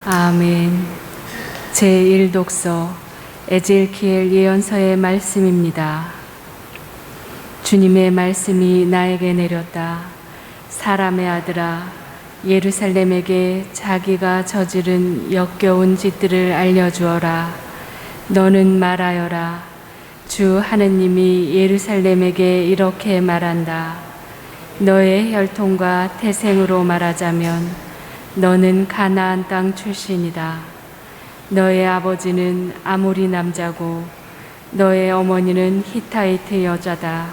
아멘. 제1독서 에젤키엘 예언서의 말씀입니다. 주님의 말씀이 나에게 내렸다. 사람의 아들아, 예루살렘에게 자기가 저지른 역겨운 짓들을 알려주어라. 너는 말하여라. 주 하느님이 예루살렘에게 이렇게 말한다. 너의 혈통과 태생으로 말하자면 너는 가나안 땅 출신이다. 너의 아버지는 아모리 남자고 너의 어머니는 히타이트 여자다.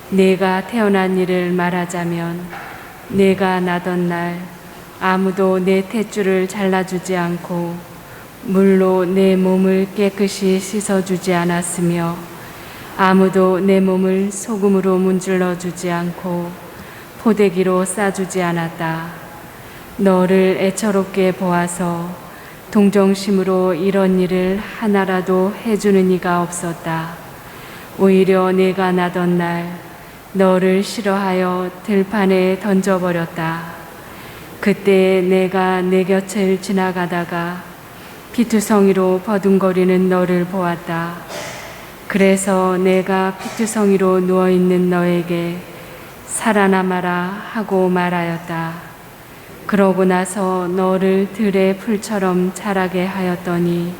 내가 태어난 일을 말하자면 내가 나던 날 아무도 내 탯줄을 잘라주지 않고 물로 내 몸을 깨끗이 씻어주지 않았으며 아무도 내 몸을 소금으로 문질러 주지 않고 포대기로 싸주지 않았다. 너를 애처롭게 보아서 동정심으로 이런 일을 하나라도 해주는 이가 없었다. 오히려 내가 나던 날 너를 싫어하여 들판에 던져버렸다. 그때 내가 내 곁을 지나가다가 피투성이로 버둥거리는 너를 보았다. 그래서 내가 피투성이로 누워있는 너에게 살아남아라 하고 말하였다. 그러고 나서 너를 들의 풀처럼 자라게 하였더니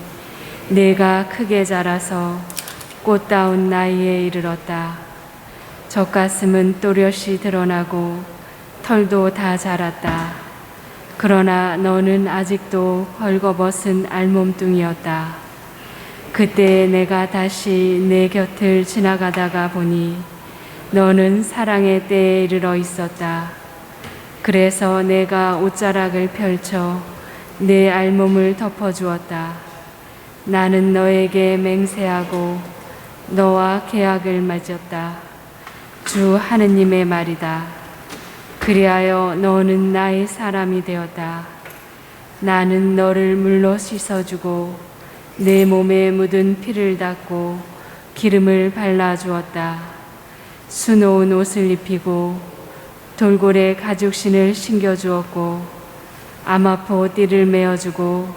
내가 크게 자라서 꽃다운 나이에 이르렀다. 젖가슴은 또렷이 드러나고 털도 다 자랐다. 그러나 너는 아직도 벌거벗은 알몸뚱이였다. 그때 내가 다시 내 곁을 지나가다가 보니 너는 사랑의 때에 이르러 있었다. 그래서 내가 옷자락을 펼쳐 내 알몸을 덮어주었다. 나는 너에게 맹세하고 너와 계약을 맺었다. 주 하느님의 말이다. 그리하여 너는 나의 사람이 되었다. 나는 너를 물로 씻어주고 내 몸에 묻은 피를 닦고 기름을 발라주었다. 수놓은 옷을 입히고 돌고래 가죽신을 신겨주었고 아마포 띠를 메어주고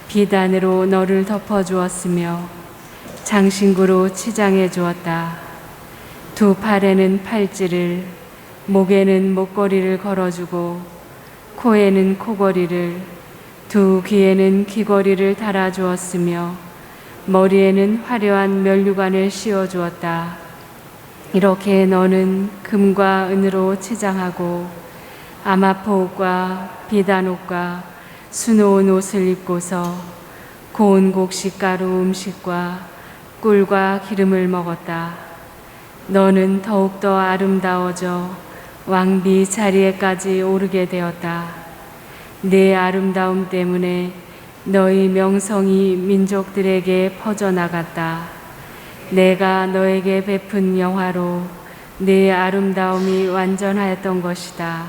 비단으로 너를 덮어주었으며 장신구로 치장해 주었다. 두 팔에는 팔찌를, 목에는 목걸이를 걸어주고 코에는 코걸이를, 두 귀에는 귀걸이를 달아주었으며 머리에는 화려한 면류관을 씌워주었다. 이렇게 너는 금과 은으로 치장하고 아마포옷과 비단옷과 수놓은 옷을 입고서 고운 곡식가루 음식과 꿀과 기름을 먹었다. 너는 더욱더 아름다워져 왕비 자리에까지 오르게 되었다. 내 아름다움 때문에 너희 명성이 민족들에게 퍼져나갔다. 내가 너에게 베푼 영화로 네 아름다움이 완전하였던 것이다.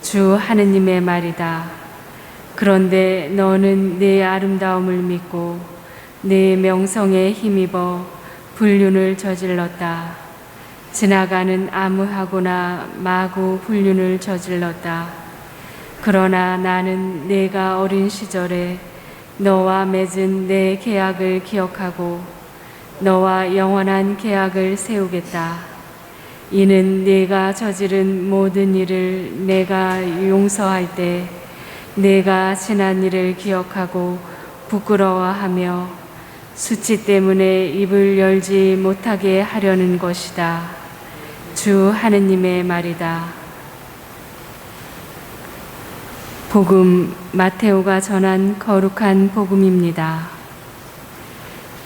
주 하느님의 말이다. 그런데 너는 네 아름다움을 믿고 네 명성에 힘입어 불륜을 저질렀다. 지나가는 아무하고나 마구 불륜을 저질렀다. 그러나 나는 내가 어린 시절에 너와 맺은 내 계약을 기억하고 너와 영원한 계약을 세우겠다. 이는 네가 저지른 모든 일을 내가 용서할 때 내가 지난 일을 기억하고 부끄러워하며 수치 때문에 입을 열지 못하게 하려는 것이다. 주 하느님의 말이다. 복음 마테오가 전한 거룩한 복음입니다.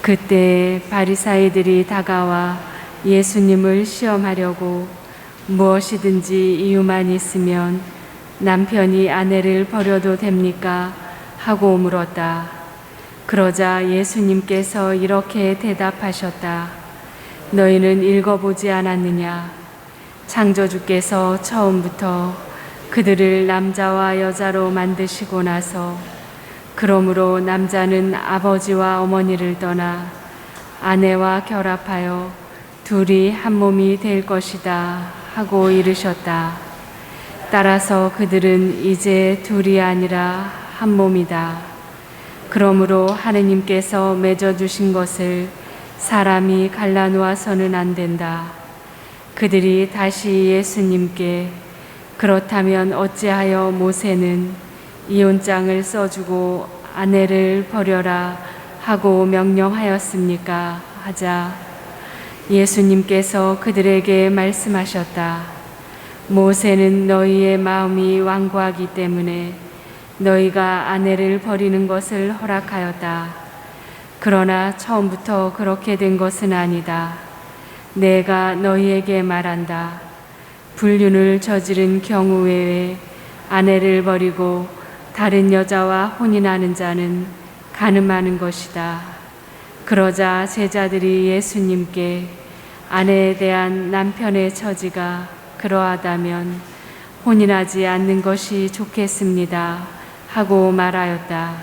그때 바리사이들이 다가와 예수님을 시험하려고 무엇이든지 이유만 있으면 남편이 아내를 버려도 됩니까? 하고 물었다. 그러자 예수님께서 이렇게 대답하셨다. 너희는 읽어보지 않았느냐? 창조주께서 처음부터 그들을 남자와 여자로 만드시고 나서 그러므로 남자는 아버지와 어머니를 떠나 아내와 결합하여 둘이 한 몸이 될 것이다 하고 이르셨다. 따라서 그들은 이제 둘이 아니라 한 몸이다. 그러므로 하느님께서 맺어주신 것을 사람이 갈라놓아서는 안 된다. 그들이 다시 예수님께 그렇다면 어찌하여 모세는 이혼장을 써주고 아내를 버려라 하고 명령하였습니까? 하자 예수님께서 그들에게 말씀하셨다. 모세는 너희의 마음이 완고하기 때문에 너희가 아내를 버리는 것을 허락하였다. 그러나 처음부터 그렇게 된 것은 아니다. 내가 너희에게 말한다. 불륜을 저지른 경우 외에 아내를 버리고 다른 여자와 혼인하는 자는 간음하는 것이다. 그러자 제자들이 예수님께 아내에 대한 남편의 처지가 그러하다면 혼인하지 않는 것이 좋겠습니다 하고 말하였다.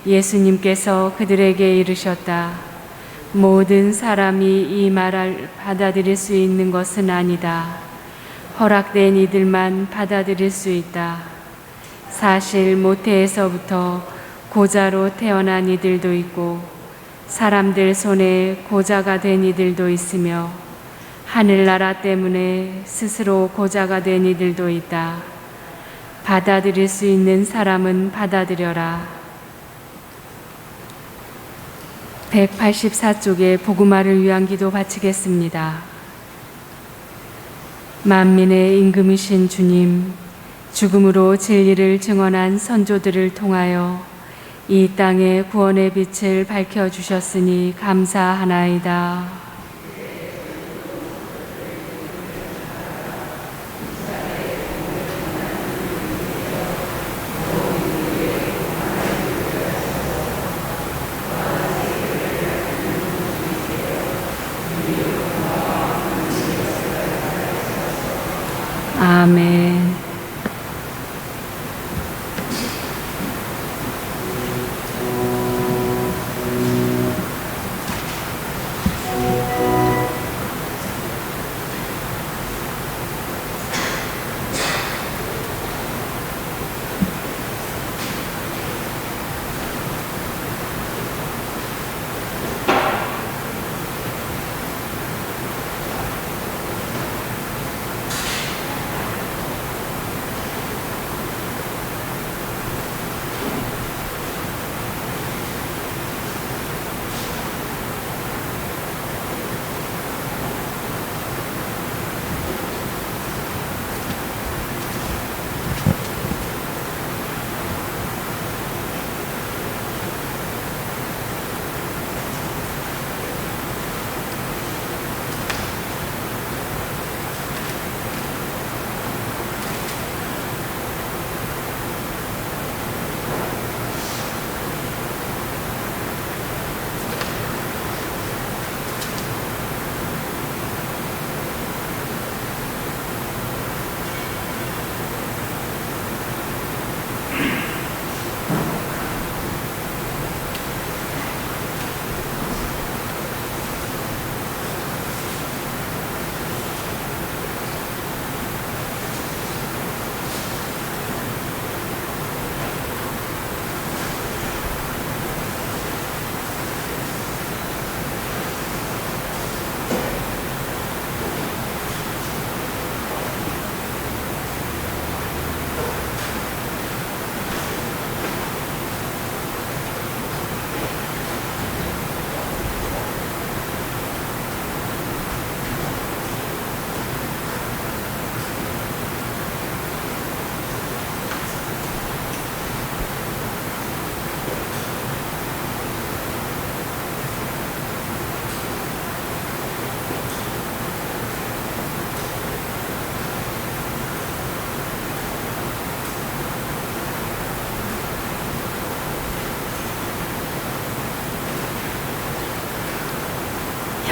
예수님께서 그들에게 이르셨다. 모든 사람이 이 말을 받아들일 수 있는 것은 아니다. 허락된 이들만 받아들일 수 있다. 사실 모태에서부터 고자로 태어난 이들도 있고 사람들 손에 고자가 된 이들도 있으며 하늘나라 때문에 스스로 고자가 된 이들도 있다. 받아들일 수 있는 사람은 받아들여라. 184쪽의 복음화를 위한 기도 바치겠습니다. 만민의 임금이신 주님, 죽음으로 진리를 증언한 선조들을 통하여 이 땅에 구원의 빛을 밝혀주셨으니 감사하나이다. 아멘.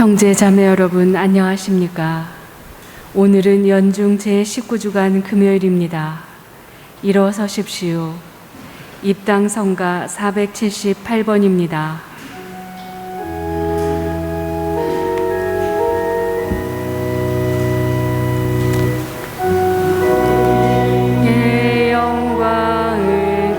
형제 자매 여러분 안녕하십니까? 오늘은 연중 제19주간 금요일입니다. 일어서십시오. 입당 성가 478번입니다. 영광을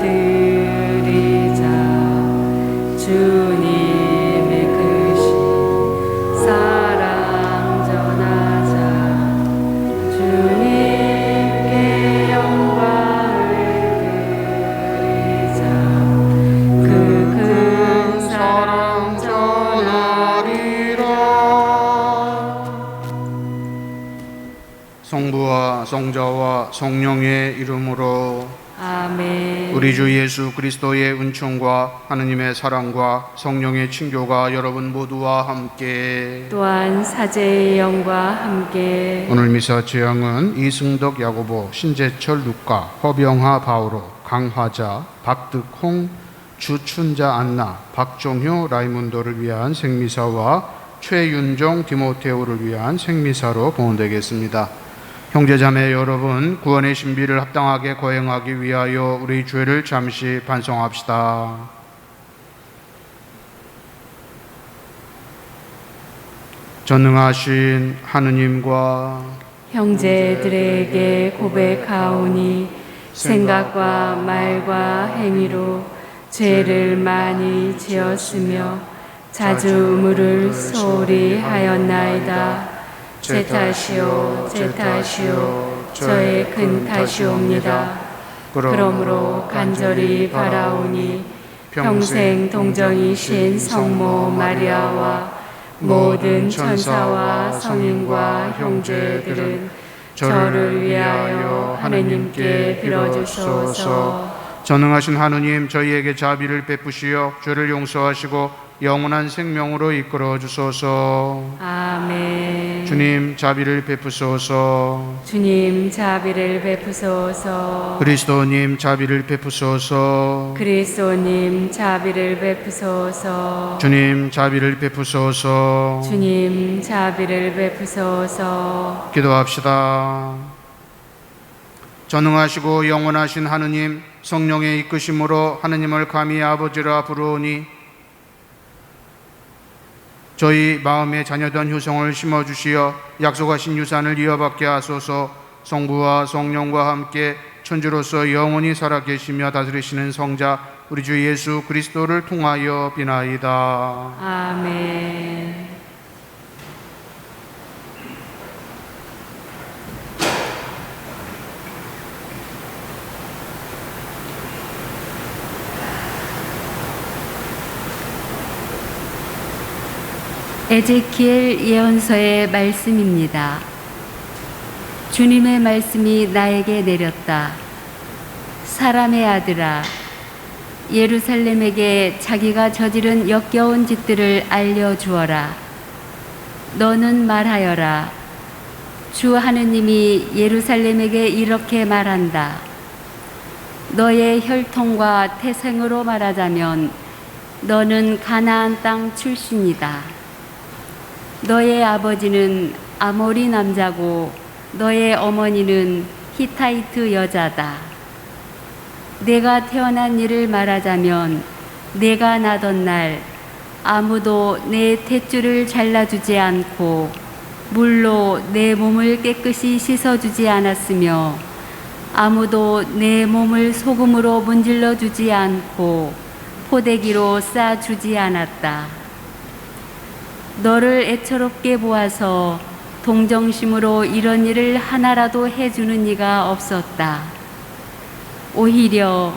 성자와 성령의 이름으로. 아멘. 우리 주 예수 그리스도의 은총과 하느님의 사랑과 성령의 친교가 여러분 모두와 함께 또한 사제의 영과 함께 오늘 미사 제형은 이승덕 야고보, 신재철 루카, 허병하 바오로, 강화자, 박득홍, 주춘자 안나, 박종효 라이문도를 위한 생미사와 최윤종 디모테오를 위한 생미사로 봉헌되겠습니다. 형제자매 여러분, 구원의 신비를 합당하게 거행하기 위하여 우리 죄를 잠시 반성합시다. 전능하신 하느님과 형제들에게 고백하오니 생각과 말과 행위로 죄를 많이 지었으며 자주 의무를 소홀히 하였나이다. 제 탓이요 저의 큰 탓이옵니다. 그러므로 간절히 바라오니 평생 동정이신 성모 마리아와 모든 천사와 성인과 형제들은 저를 위하여 하느님께 빌어주소서. 전능하신 하느님, 저희에게 자비를 베푸시어 죄를 용서하시고 영원한 생명으로 이끌어 주소서. 아멘. 주님 자비를 베푸소서. 주님 자비를 베푸소서. 그리스도님 자비를 베푸소서. 그리스도님 자비를 베푸소서. 주님 자비를 베푸소서. 주님 자비를 베푸소서. 기도합시다. 전능하시고 영원하신 하느님, 성령의 이끄심으로 하느님을 감히 아버지라 부르오니 저희 마음에 자녀된 효성을 심어주시어 약속하신 유산을 이어받게 하소서. 성부와 성령과 함께 천주로서 영원히 살아계시며 다스리시는 성자 우리 주 예수 그리스도를 통하여 비나이다. 아멘. 에제키엘 예언서의 말씀입니다. 주님의 말씀이 나에게 내렸다. 사람의 아들아, 예루살렘에게 자기가 저지른 역겨운 짓들을 알려주어라. 너는 말하여라. 주 하느님이 예루살렘에게 이렇게 말한다. 너의 혈통과 태생으로 말하자면 너는 가나안 땅 출신이다. 너의 아버지는 아모리 남자고 너의 어머니는 히타이트 여자다. 내가 태어난 일을 말하자면 내가 나던 날 아무도 내 탯줄을 잘라주지 않고 물로 내 몸을 깨끗이 씻어주지 않았으며 아무도 내 몸을 소금으로 문질러주지 않고 포대기로 싸주지 않았다. 너를 애처롭게 보아서 동정심으로 이런 일을 하나라도 해주는 이가 없었다. 오히려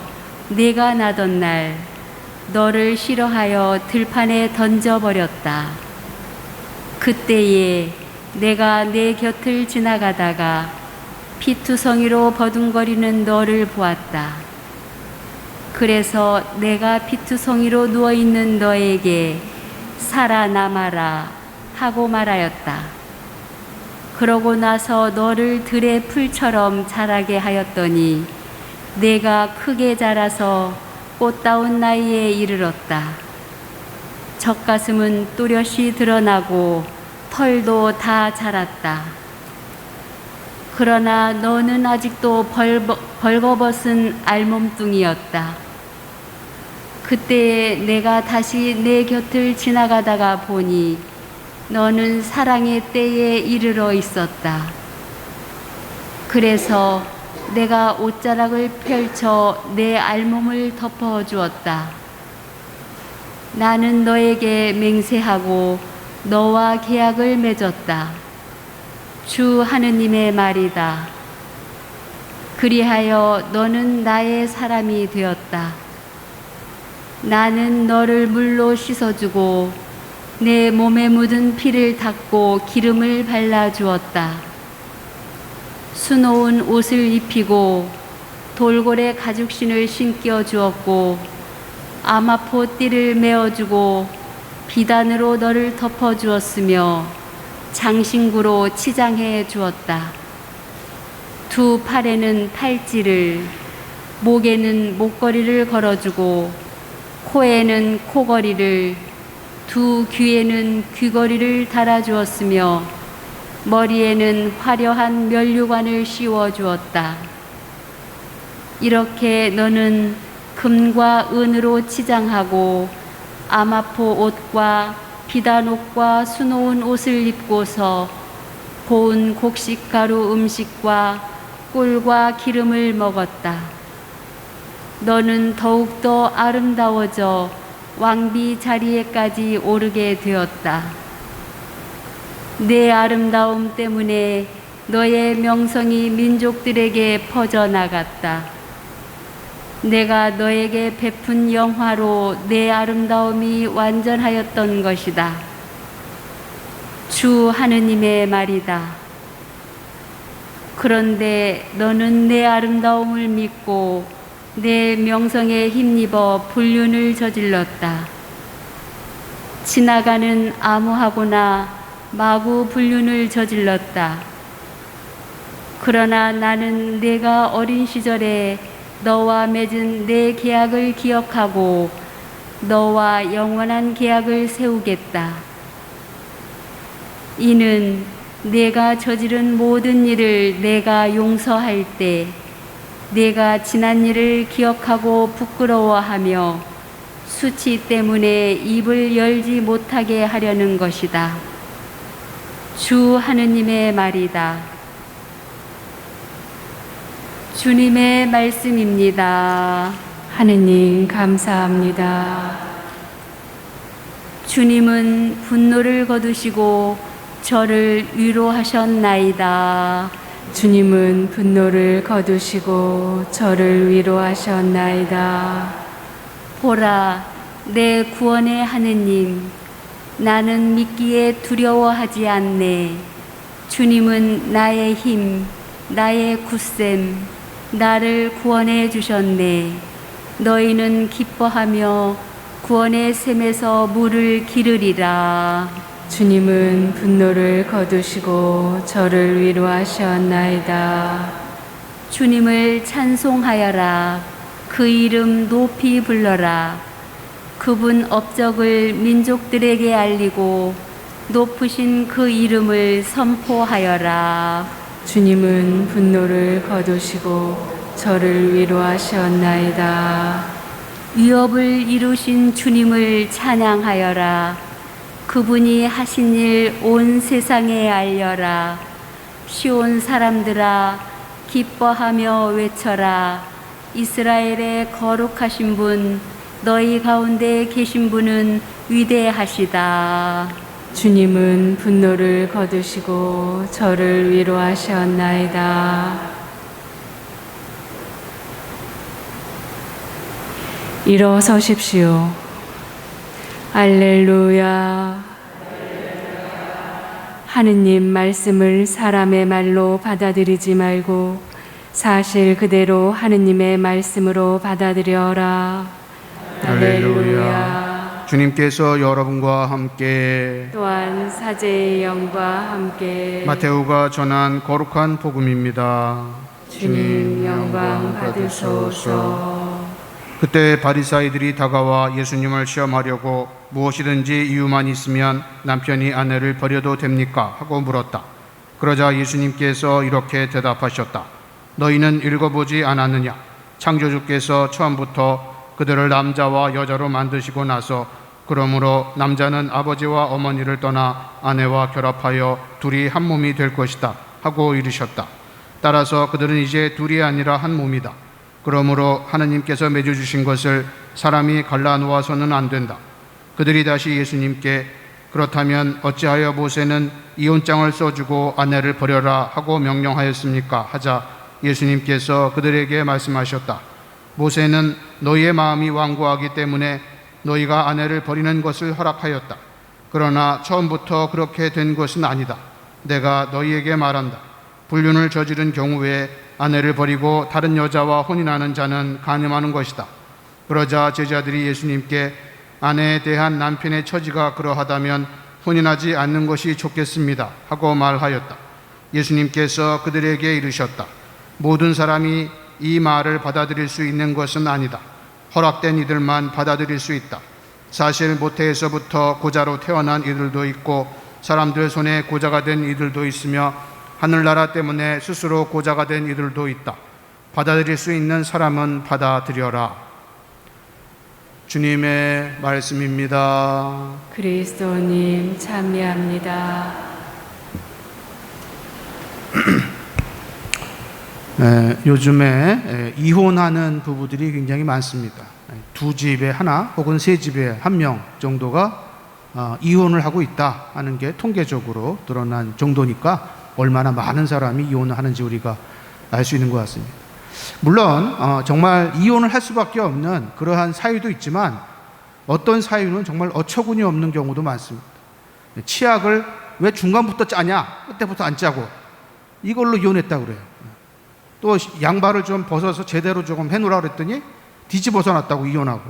내가 나던 날 너를 싫어하여 들판에 던져버렸다. 그때에 내가 내 곁을 지나가다가 피투성이로 버둥거리는 너를 보았다. 그래서 내가 피투성이로 누워있는 너에게 살아남아라 하고 말하였다. 그러고 나서 너를 들의 풀처럼 자라게 하였더니 내가 크게 자라서 꽃다운 나이에 이르렀다. 젖가슴은 뚜렷이 드러나고 털도 다 자랐다. 그러나 너는 아직도 벌거벗은 알몸뚱이였다. 그때 내가 다시 내 곁을 지나가다가 보니 너는 사랑의 때에 이르러 있었다. 그래서 내가 옷자락을 펼쳐 내 알몸을 덮어주었다. 나는 너에게 맹세하고 너와 계약을 맺었다. 주 하느님의 말이다. 그리하여 너는 나의 사람이 되었다. 나는 너를 물로 씻어주고 내 몸에 묻은 피를 닦고 기름을 발라주었다. 수놓은 옷을 입히고 돌고래 가죽신을 신겨 주었고 아마포 띠를 메어주고 비단으로 너를 덮어 주었으며 장신구로 치장해 주었다. 두 팔에는 팔찌를, 목에는 목걸이를 걸어주고 코에는 코걸이를, 두 귀에는 귀걸이를 달아주었으며 머리에는 화려한 면류관을 씌워 주었다. 이렇게 너는 금과 은으로 치장하고 아마포 옷과 비단 옷과 수놓은 옷을 입고서 고운 곡식 가루 음식과 꿀과 기름을 먹었다. 너는 더욱더 아름다워져 왕비 자리에까지 오르게 되었다. 내 아름다움 때문에 너의 명성이 민족들에게 퍼져나갔다. 내가 너에게 베푼 영화로 내 아름다움이 완전하였던 것이다. 주 하느님의 말이다. 그런데 너는 내 아름다움을 믿고 내 명성에 힘입어 불륜을 저질렀다. 지나가는 아무하고나 마구 불륜을 저질렀다. 그러나 나는 내가 어린 시절에 너와 맺은 내 계약을 기억하고 너와 영원한 계약을 세우겠다. 이는 내가 저지른 모든 일을 내가 용서할 때 내가 지난 일을 기억하고 부끄러워하며 수치 때문에 입을 열지 못하게 하려는 것이다. 주 하느님의 말이다. 주님의 말씀입니다. 하느님 감사합니다. 주님은 분노를 거두시고 저를 위로하셨나이다. 주님은 분노를 거두시고 저를 위로하셨나이다. 보라, 내 구원의 하느님, 나는 믿기에 두려워하지 않네. 주님은 나의 힘, 나의 굳셈, 나를 구원해 주셨네. 너희는 기뻐하며 구원의 샘에서 물을 기르리라. 주님은 분노를 거두시고 저를 위로하셨나이다. 주님을 찬송하여라. 그 이름 높이 불러라. 그분 업적을 민족들에게 알리고 높으신 그 이름을 선포하여라. 주님은 분노를 거두시고 저를 위로하셨나이다. 위협을 이루신 주님을 찬양하여라. 그분이 하신 일 온 세상에 알려라. 시온 사람들아 기뻐하며 외쳐라. 이스라엘의 거룩하신 분, 너희 가운데 계신 분은 위대하시다. 주님은 분노를 거두시고 저를 위로하셨나이다. 일어서십시오. 할렐루야. 하느님 말씀을 사람의 말로 받아들이지 말고 사실 그대로 하느님의 말씀으로 받아들여라. 할렐루야. 주님께서 여러분과 함께 또한 사제의 영과 함께 마테오가 전한 거룩한 복음입니다. 주님 영광 받으소서. 그때 바리사이들이 다가와 예수님을 시험하려고 무엇이든지 이유만 있으면 남편이 아내를 버려도 됩니까? 하고 물었다. 그러자 예수님께서 이렇게 대답하셨다. 너희는 읽어보지 않았느냐? 창조주께서 처음부터 그들을 남자와 여자로 만드시고 나서 그러므로 남자는 아버지와 어머니를 떠나 아내와 결합하여 둘이 한 몸이 될 것이다 하고 이르셨다. 따라서 그들은 이제 둘이 아니라 한 몸이다. 그러므로 하느님께서 맺어주신 것을 사람이 갈라놓아서는 안 된다. 그들이 다시 예수님께 그렇다면 어찌하여 모세는 이혼장을 써주고 아내를 버려라 하고 명령하였습니까? 하자 예수님께서 그들에게 말씀하셨다. 모세는 너희의 마음이 완고하기 때문에 너희가 아내를 버리는 것을 허락하였다. 그러나 처음부터 그렇게 된 것은 아니다. 내가 너희에게 말한다. 불륜을 저지른 경우에 아내를 버리고 다른 여자와 혼인하는 자는 간음하는 것이다. 그러자 제자들이 예수님께 아내에 대한 남편의 처지가 그러하다면 혼인하지 않는 것이 좋겠습니다 하고 말하였다. 예수님께서 그들에게 이르셨다. 모든 사람이 이 말을 받아들일 수 있는 것은 아니다. 허락된 이들만 받아들일 수 있다. 사실 모태에서부터 고자로 태어난 이들도 있고 사람들 손에 고자가 된 이들도 있으며 하늘나라 때문에 스스로 고자가 된 이들도 있다. 받아들일 수 있는 사람은 받아들여라. 주님의 말씀입니다. 그리스도님 참여합니다. 요즘에 이혼하는 부부들이 굉장히 많습니다. 두 집에 하나 혹은 세 집에 한 명 정도가 이혼을 하고 있다 하는 게 통계적으로 드러난 정도니까 얼마나 많은 사람이 이혼을 하는지 우리가 알 수 있는 것 같습니다. 물론 정말 이혼을 할 수밖에 없는 그러한 사유도 있지만 어떤 사유는 정말 어처구니 없는 경우도 많습니다. 치약을 왜 중간부터 짜냐, 끝에부터 안 짜고 이걸로 이혼했다고 그래요. 또 양말을 좀 벗어서 제대로 조금 해놓으라 그랬더니 뒤집어서 놨다고 이혼하고,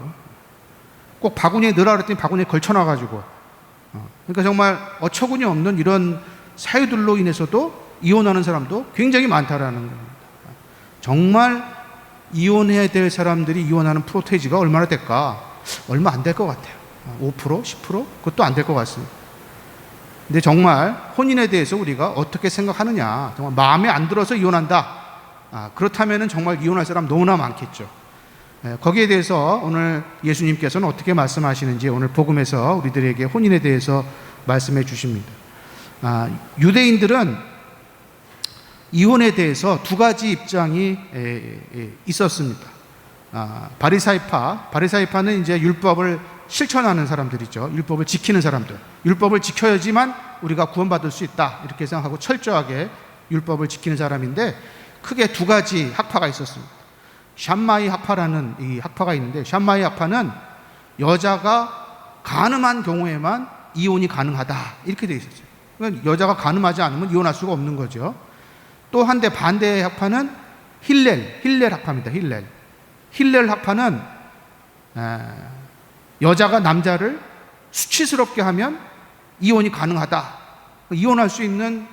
꼭 바구니에 넣으라 그랬더니 바구니에 걸쳐놔가지고, 그러니까 정말 어처구니 없는 이런 사유들로 인해서도 이혼하는 사람도 굉장히 많다라는 겁니다. 정말 이혼해야 될 사람들이 이혼하는 프로테이지가 얼마나 될까? 얼마 안 될 것 같아요. 5%? 10%? 그것도 안 될 것 같습니다. 근데 정말 혼인에 대해서 우리가 어떻게 생각하느냐, 정말 마음에 안 들어서 이혼한다, 그렇다면 정말 이혼할 사람 너무나 많겠죠. 거기에 대해서 오늘 예수님께서는 어떻게 말씀하시는지 오늘 복음에서 우리들에게 혼인에 대해서 말씀해 주십니다. 유대인들은 이혼에 대해서 두 가지 입장이 있었습니다. 바리사이파는 이제 율법을 실천하는 사람들이죠. 율법을 지키는 사람들. 율법을 지켜야지만 우리가 구원받을 수 있다, 이렇게 생각하고 철저하게 율법을 지키는 사람인데, 크게 두 가지 학파가 있었습니다. 샴마이 학파라는 이 학파가 있는데, 샴마이 학파는 여자가 간음한 경우에만 이혼이 가능하다, 이렇게 되어 있었어요. 그러니까 여자가 간음하지 않으면 이혼할 수가 없는 거죠. 또 한데 반대의 학파는 힐렐 학파입니다. 힐렐 학파는 여자가 남자를 수치스럽게 하면 이혼이 가능하다, 이혼할 수 있는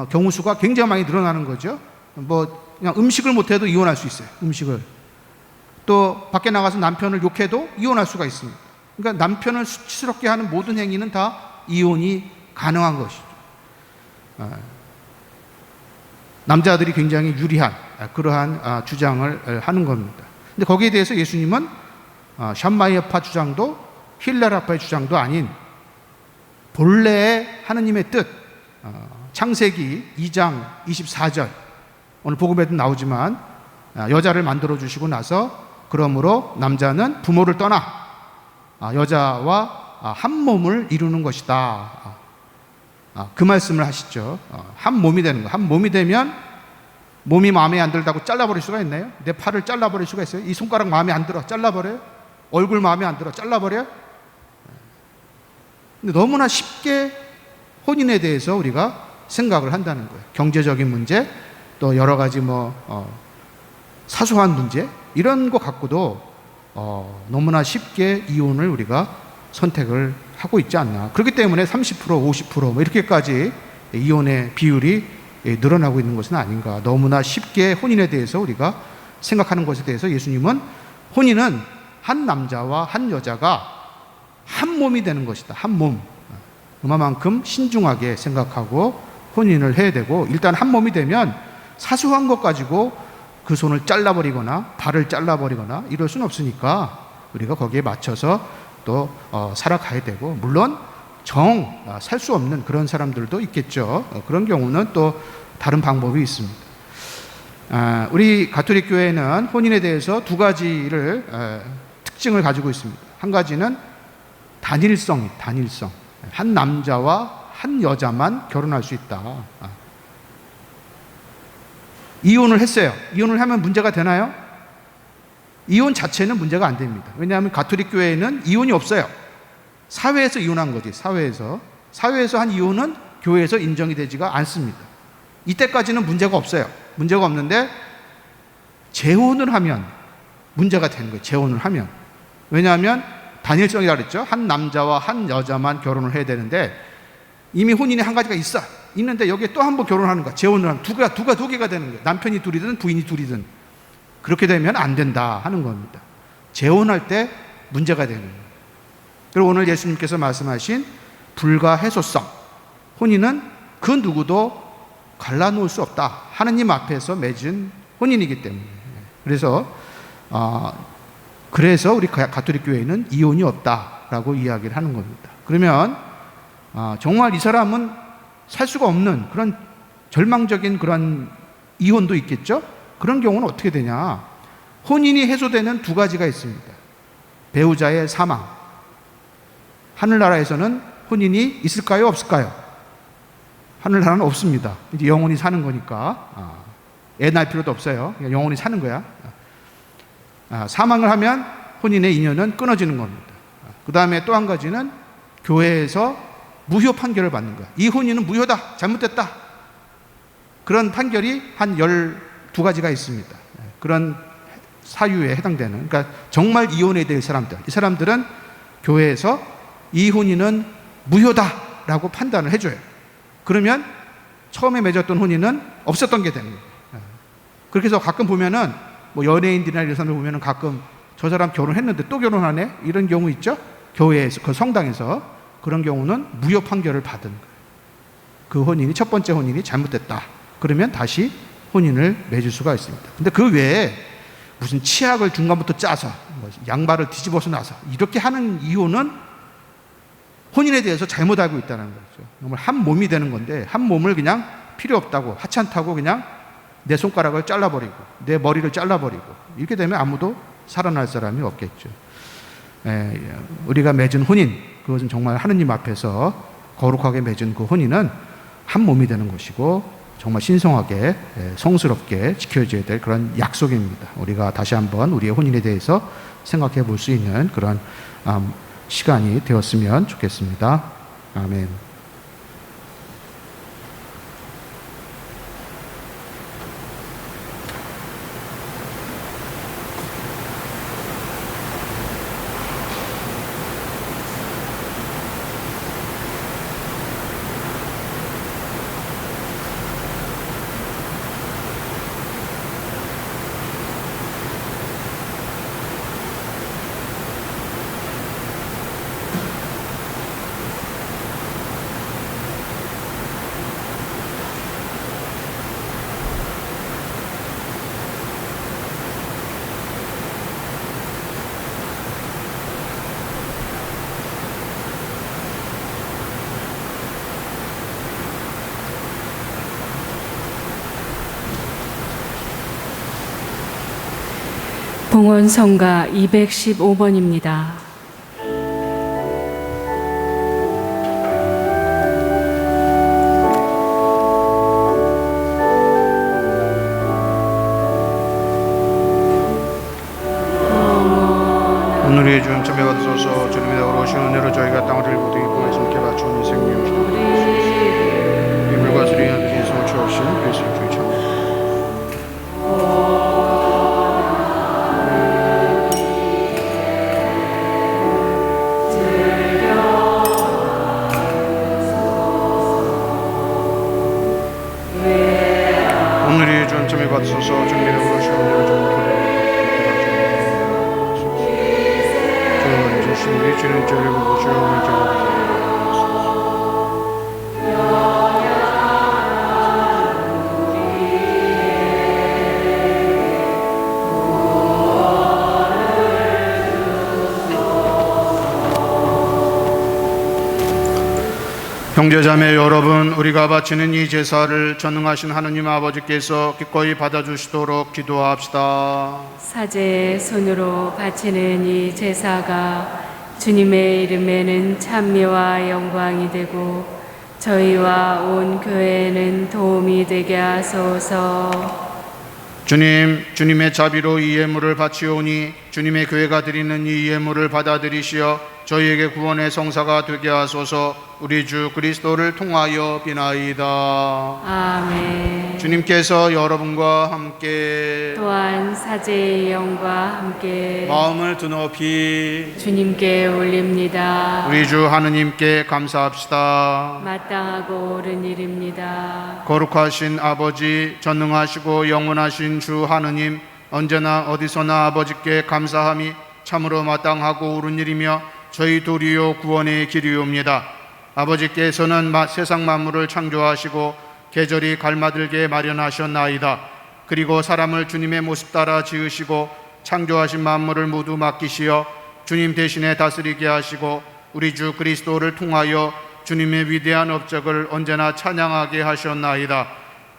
경우 수가 굉장히 많이 늘어나는 거죠. 뭐 그냥 음식을 못해도 이혼할 수 있어요. 음식을. 또 밖에 나가서 남편을 욕해도 이혼할 수가 있습니다. 그러니까 남편을 수치스럽게 하는 모든 행위는 다 이혼이 가능한 것이죠. 남자들이 굉장히 유리한 그러한 주장을 하는 겁니다. 근데 거기에 대해서 예수님은 샴마이아파 주장도 힐렐아파의 주장도 아닌 본래의 하느님의 뜻, 창세기 2장 24절, 오늘 복음에도 나오지만 여자를 만들어 주시고 나서 그러므로 남자는 부모를 떠나 여자와 한 몸을 이루는 것이다, 그 말씀을 하시죠. 한 몸이 되는 거. 한 몸이 되면 몸이 마음에 안 들다고 잘라버릴 수가 있나요? 내 팔을 잘라버릴 수가 있어요? 이 손가락 마음에 안 들어, 잘라버려요? 얼굴 마음에 안 들어, 잘라버려요? 근데 너무나 쉽게 혼인에 대해서 우리가 생각을 한다는 거예요. 경제적인 문제, 또 여러 가지 사소한 문제, 이런 거 갖고도 너무나 쉽게 이혼을 우리가 선택을 하고 있지 않나. 그렇기 때문에 30%, 50% 이렇게까지 이혼의 비율이 늘어나고 있는 것은 아닌가. 너무나 쉽게 혼인에 대해서 우리가 생각하는 것에 대해서 예수님은 혼인은 한 남자와 한 여자가 한 몸이 되는 것이다. 한 몸. 그만큼 신중하게 생각하고 혼인을 해야 되고, 일단 한 몸이 되면 사소한 것 가지고 그 손을 잘라버리거나 발을 잘라버리거나 이럴 수는 없으니까 우리가 거기에 맞춰서 또 살아가야 되고, 물론 살 수 없는 그런 사람들도 있겠죠. 그런 경우는 또 다른 방법이 있습니다. 우리 가톨릭 교회는 혼인에 대해서 두 가지를 특징을 가지고 있습니다. 한 가지는 단일성. 한 남자와 한 여자만 결혼할 수 있다. 이혼을 했어요. 이혼을 하면 문제가 되나요? 이혼 자체는 문제가 안 됩니다. 왜냐하면 가톨릭 교회에는 이혼이 없어요. 사회에서 이혼한 거지. 사회에서 한 이혼은 교회에서 인정이 되지가 않습니다. 이때까지는 문제가 없어요. 문제가 없는데 재혼을 하면 문제가 되는 거예요. 재혼을 하면. 왜냐하면 단일성이라고 그랬죠. 한 남자와 한 여자만 결혼을 해야 되는데 이미 혼인이 한 가지가 있는데 여기에 또 한 번 결혼하는 거야. 재혼을 하면 두 개가 되는 거예요. 남편이 둘이든 부인이 둘이든. 그렇게 되면 안 된다 하는 겁니다. 재혼할 때 문제가 되는 거예요. 그리고 오늘 예수님께서 말씀하신 불가해소성, 혼인은 그 누구도 갈라놓을 수 없다. 하느님 앞에서 맺은 혼인이기 때문에. 그래서 우리 가톨릭 교회는 이혼이 없다라고 이야기를 하는 겁니다. 그러면 정말 이 사람은 살 수가 없는 그런 절망적인 그런 이혼도 있겠죠? 그런 경우는 어떻게 되냐? 혼인이 해소되는 두 가지가 있습니다. 배우자의 사망. 하늘나라에서는 혼인이 있을까요? 없을까요? 하늘나라는 없습니다. 이제 영원히 사는 거니까 애 낳을 필요도 없어요. 영원히 사는 거야. 사망을 하면 혼인의 인연은 끊어지는 겁니다. 그 다음에 또 한 가지는 교회에서 무효 판결을 받는 거야. 이 혼인은 무효다, 잘못됐다. 그런 판결이 한 12가지가 있습니다. 그런 사유에 해당되는, 그러니까 정말 이혼해야 될 사람들, 이 사람들은 교회에서 이 혼인은 무효다라고 판단을 해줘요. 그러면 처음에 맺었던 혼인은 없었던 게 되는 거예요. 그렇게 해서 가끔 보면은 뭐 연예인들이나 이런 사람들 보면은 가끔 저 사람 결혼했는데 또 결혼하네? 이런 경우 있죠? 교회에서, 그 성당에서. 그런 경우는 무효 판결을 받은 거예요. 그 혼인이, 첫 번째 혼인이 잘못됐다. 그러면 다시 혼인을 맺을 수가 있습니다. 근데 그 외에 무슨 치약을 중간부터 짜서, 양말을 뒤집어서 놔서 이렇게 하는 이혼은 혼인에 대해서 잘못 알고 있다는 거죠. 정말 한 몸이 되는 건데, 한 몸을 그냥 필요 없다고, 하찮다고 그냥 내 손가락을 잘라버리고, 내 머리를 잘라버리고, 이렇게 되면 아무도 살아날 사람이 없겠죠. 우리가 맺은 혼인, 그것은 정말 하느님 앞에서 거룩하게 맺은 그 혼인은 한 몸이 되는 것이고, 정말 신성하게, 성스럽게 지켜져야 될 그런 약속입니다. 우리가 다시 한번 우리의 혼인에 대해서 생각해 볼 수 있는 그런 시간이 되었으면 좋겠습니다. 아멘. 봉헌성가 215번입니다. 오늘의 주님 참여 받으소서. 주님의 오르신 은혜로 저희가 땅을 모두 이끌어서 개바치는 생명을 주옵소서. 이물과 수리의 하늘의 성을 주옵신 그리스도 주의 참. 오늘의 주님 참여 받으소서. 주님의 오르신 은혜로 주님이 주는 저를 보시오. 형제자매 여러분, 우리가 바치는 이 제사를 전능하신 하느님 아버지께서 기꺼이 받아주시도록 기도합시다. 사제의 손으로 바치는 이 제사가 주님의 이름에는 찬미와 영광이 되고 저희와 온 교회에는 도움이 되게 하소서. 주님의 자비로 이 예물을 바치오니 주님의 교회가 드리는 이 예물을 받아들이시어 저희에게 구원의 성사가 되게 하소서. 우리 주 그리스도를 통하여 비나이다. 아멘. 주님께서 여러분과 함께 또한 사제의 영과 함께 마음을 드높이 주님께 올립니다. 우리 주 하느님께 감사합시다. 마땅하고 옳은 일입니다. 거룩하신 아버지, 전능하시고 영원하신 주 하느님, 언제나 어디서나 아버지께 감사함이 참으로 마땅하고 옳은 일이며 저희 도리요 구원의 길이옵니다. 아버지께서는 세상 만물을 창조하시고 계절이 갈마들게 마련하셨나이다. 그리고 사람을 주님의 모습 따라 지으시고 창조하신 만물을 모두 맡기시어 주님 대신에 다스리게 하시고 우리 주 그리스도를 통하여 주님의 위대한 업적을 언제나 찬양하게 하셨나이다.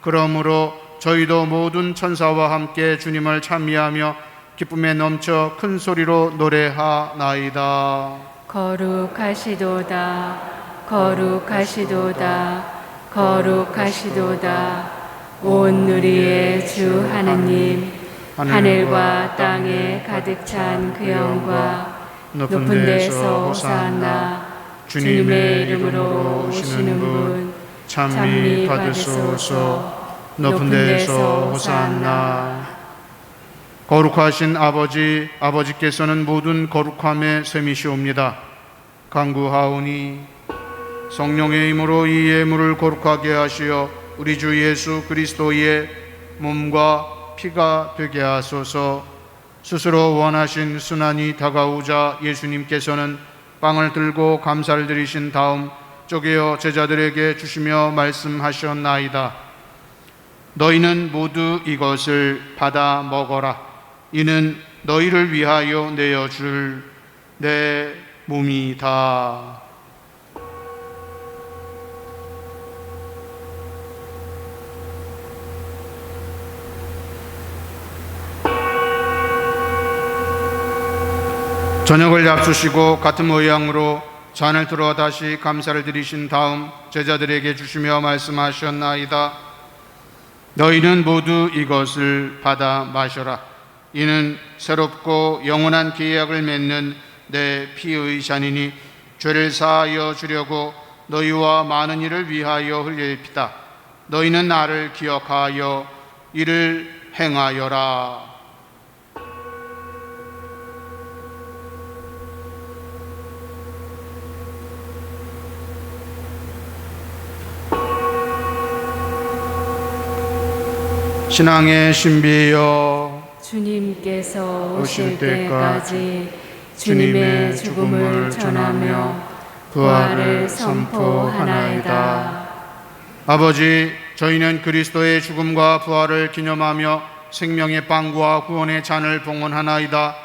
그러므로 저희도 모든 천사와 함께 주님을 찬미하며 기쁨에 넘쳐 큰 소리로 노래하나이다. 거룩하시도다, 거룩하시도다, 거룩하시도다. 온 누리의 주 하느님, 하늘과 땅에 가득 찬 그 영과 높은 데서 호산나. 주님의 이름으로 오시는 분 찬미 받으소서. 높은 데서 호산나. 거룩하신 아버지, 아버지께서는 모든 거룩함의 셈이시옵니다. 간구하오니 성령의 힘으로 이 예물을 거룩하게 하시어 우리 주 예수 그리스도의 몸과 피가 되게 하소서. 스스로 원하신 순환이 다가오자 예수님께서는 빵을 들고 감사를 드리신 다음 쪼개어 제자들에게 주시며 말씀하셨나이다. 너희는 모두 이것을 받아 먹어라. 이는 너희를 위하여 내어줄 내 몸이다. 저녁을 잡수시고 같은 모양으로 잔을 들어 다시 감사를 드리신 다음 제자들에게 주시며 말씀하셨나이다. 너희는 모두 이것을 받아 마셔라. 이는 새롭고 영원한 계약을 맺는 내 피의 잔이니 죄를 사하여 주려고 너희와 많은 이를 위하여 흘릴 피다. 너희는 나를 기억하여 이를 행하여라. 신앙의 신비여, 주님께서 오실 때까지 주님의 죽음을 전하며 부활을 선포하나이다. 아버지, 저희는 그리스도의 죽음과 부활을 기념하며 생명의 빵과 구원의 잔을 봉헌하나이다.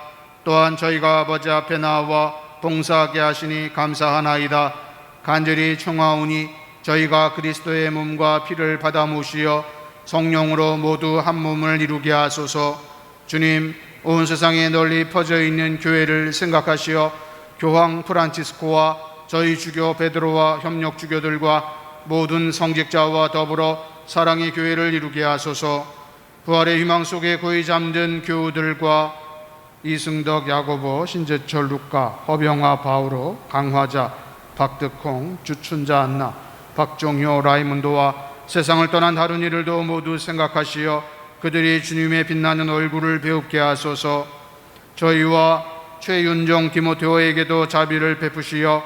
또한 저희가 아버지 앞에 나와 봉사하게 하시니 감사하나이다. 간절히 청하오니 저희가 그리스도의 몸과 피를 받아 모시어 성령으로 모두 한 몸을 이루게 하소서. 주님, 온 세상에 널리 퍼져 있는 교회를 생각하시어 교황 프란치스코와 저희 주교 베드로와 협력 주교들과 모든 성직자와 더불어 사랑의 교회를 이루게 하소서. 부활의 희망 속에 고이 잠든 교우들과 이승덕, 야고보, 신재철, 루카, 허병화, 바우로, 강화자, 박득홍, 주춘자, 안나, 박종효, 라이문도와 세상을 떠난 다른 이들도 모두 생각하시어 그들이 주님의 빛나는 얼굴을 배웁게 하소서. 저희와 최윤정, 디모테오에게도 자비를 베푸시어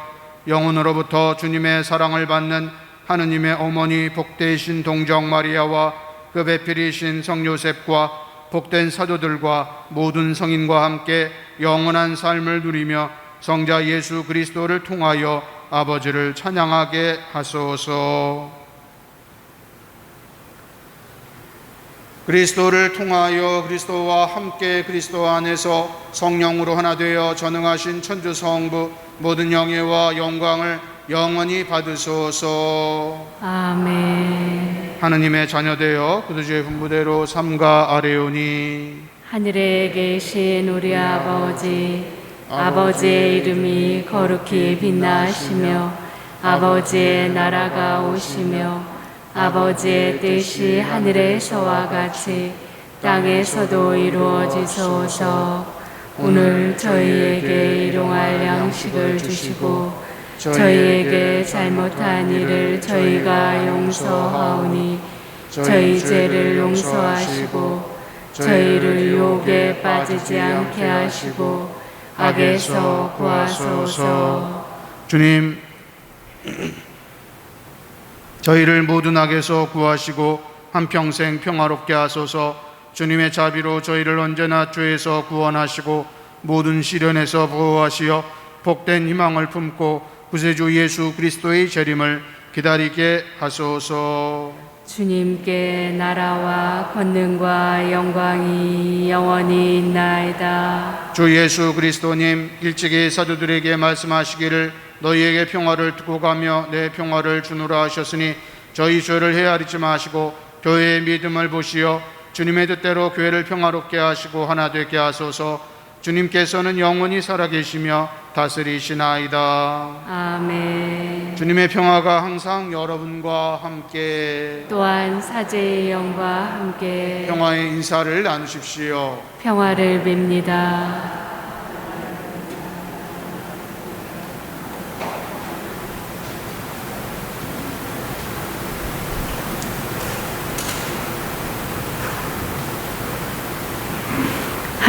영혼으로부터 주님의 사랑을 받는 하느님의 어머니 복되신 동정 마리아와 그 배필이신 성 요셉과 복된 사도들과 모든 성인과 함께 영원한 삶을 누리며 성자 예수 그리스도를 통하여 아버지를 찬양하게 하소서. 그리스도를 통하여 그리스도와 함께 그리스도 안에서 성령으로 하나 되어 전능하신 천주 성부 모든 영예와 영광을 영원히 받으소서. 아멘. 하느님의 자녀되어 그들의 분부대로 삼가 아뢰오니 하늘에 계신 우리 아버지, 아버지의 이름이 거룩히 빛나시며 아버지의 나라가 오시며 아버지의 뜻이 하늘에서와 같이 땅에서도 이루어지소서. 오늘 저희에게 일용할 양식을 주시고 저희에게 잘못한 일을 저희가 용서하오니 저희 죄를 용서하시고 저희를 유혹에 빠지지 않게 하시고 악에서 구하소서. 주님, 저희를 모든 악에서 구하시고 한평생 평화롭게 하소서. 주님의 자비로 저희를 언제나 죄에서 구원하시고 모든 시련에서 보호하시어 복된 희망을 품고 구세주 예수 그리스도의 재림을 기다리게 하소서. 주님께 나라와 권능과 영광이 영원히 있나이다. 주 예수 그리스도님, 일찍이 사도들에게 말씀하시기를 너희에게 평화를 두고 가며 내 평화를 주노라 하셨으니 저희 죄를 헤아리지 마시고 교회의 믿음을 보시어 주님의 뜻대로 교회를 평화롭게 하시고 하나 되게 하소서. 주님께서는 영원히 살아계시며 다스리시나이다. 아멘. 주님의 평화가 항상 여러분과 함께, 또한 사제의 영과 함께 평화의 인사를 나누십시오. 평화를 빕니다.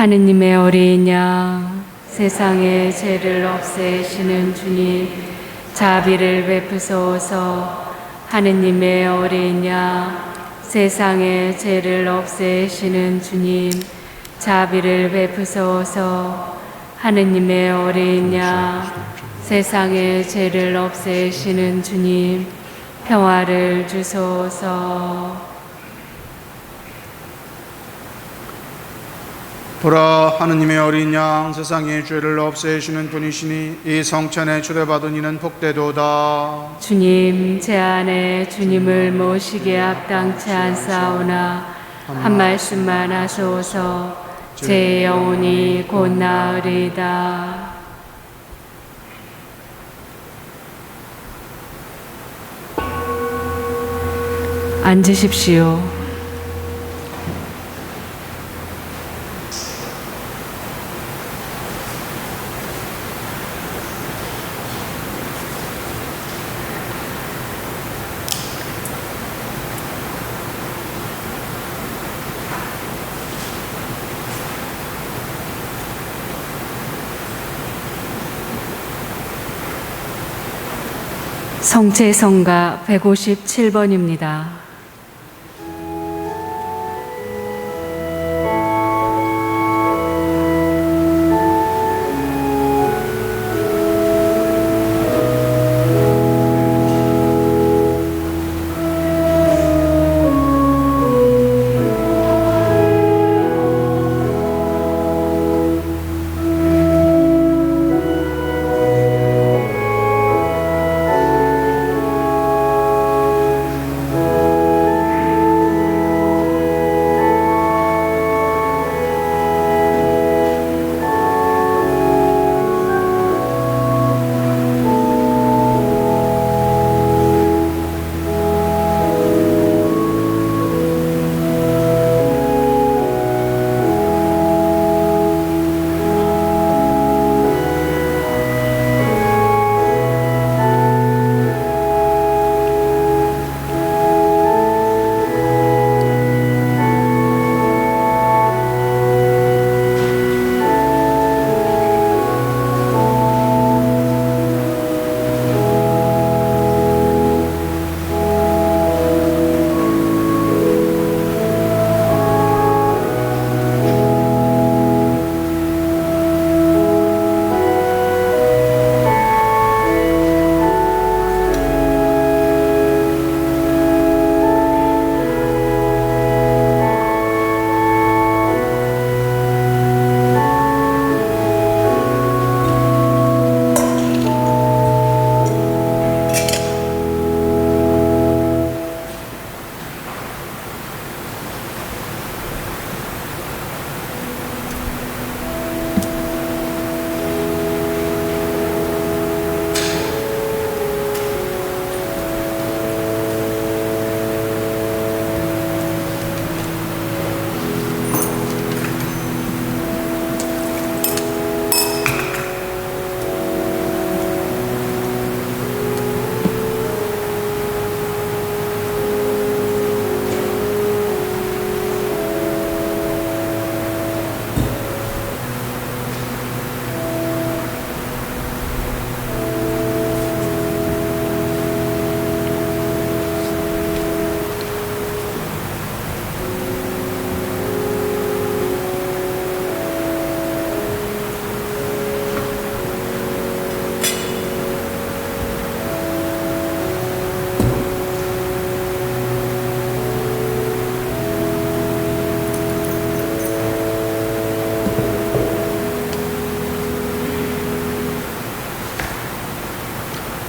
하느님의 어린 양, 세상의 죄를 없애시는 주님, 자비를 베푸소서. 하느님의 어린 양, 세상의 죄를 없애시는 주님, 자비를 베푸소서. 하느님의 어린 양, 세상의 죄를 없애시는 주님, 평화를 주소서. 보라, 하느님의 어린 양, 세상의 죄를 없애시는 분이시니 이 성찬에 초대받은 이는 복되도다. 주님, 제 안에 주님을 모시기에 합당치 않사오나 한 말씀만 하소서. 제 영혼이 곧 나으리다. 앉으십시오. 성체성가 157번입니다.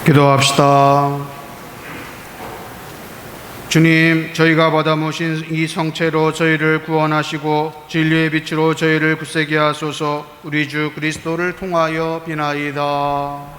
기도합시다. 주님, 저희가 받아 모신 이 성체로 저희를 구원하시고 진리의 빛으로 저희를 굳세게 하소서. 우리 주 그리스도를 통하여 비나이다.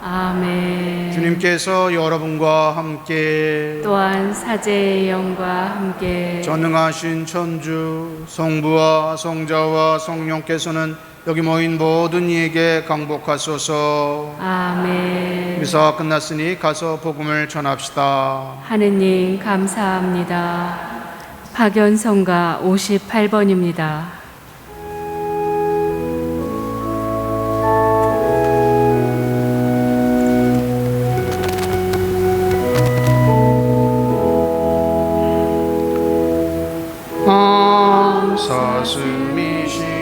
아멘. 주님께서 여러분과 함께 또한 사제의 영과 함께 전능하신 천주 성부와 성자와 성령께서는 여기 모인 모든 이에게 강복하소서. 아멘. 미사가 끝났으니 가서 복음을 전합시다. 하느님 감사합니다. 박연성가 58번입니다. 사슴이시네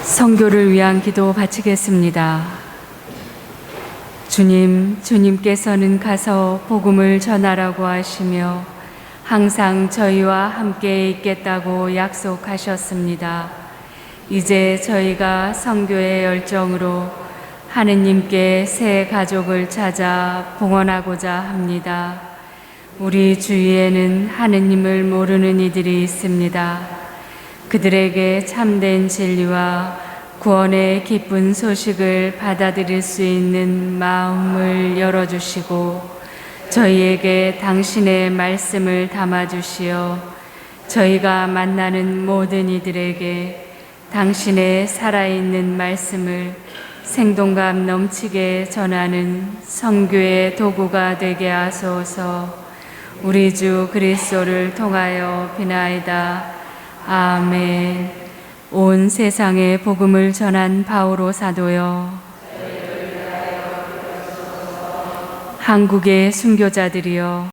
성교를 위한 기도 바치겠습니다. 주님께서는 가서 복음을 전하라고 하시며 항상 저희와 함께 있겠다고 약속하셨습니다. 이제 저희가 성교의 열정으로 하느님께 새 가족을 찾아 봉헌하고자 합니다. 우리 주위에는 하느님을 모르는 이들이 있습니다. 그들에게 참된 진리와 구원의 기쁜 소식을 받아들일 수 있는 마음을 열어주시고 저희에게 당신의 말씀을 담아주시어 저희가 만나는 모든 이들에게 당신의 살아있는 말씀을 생동감 넘치게 전하는 선교의 도구가 되게 하소서. 우리 주 그리스도를 통하여 비나이다. 아멘. 온 세상에 복음을 전한 바오로 사도여, 한국의 순교자들이여,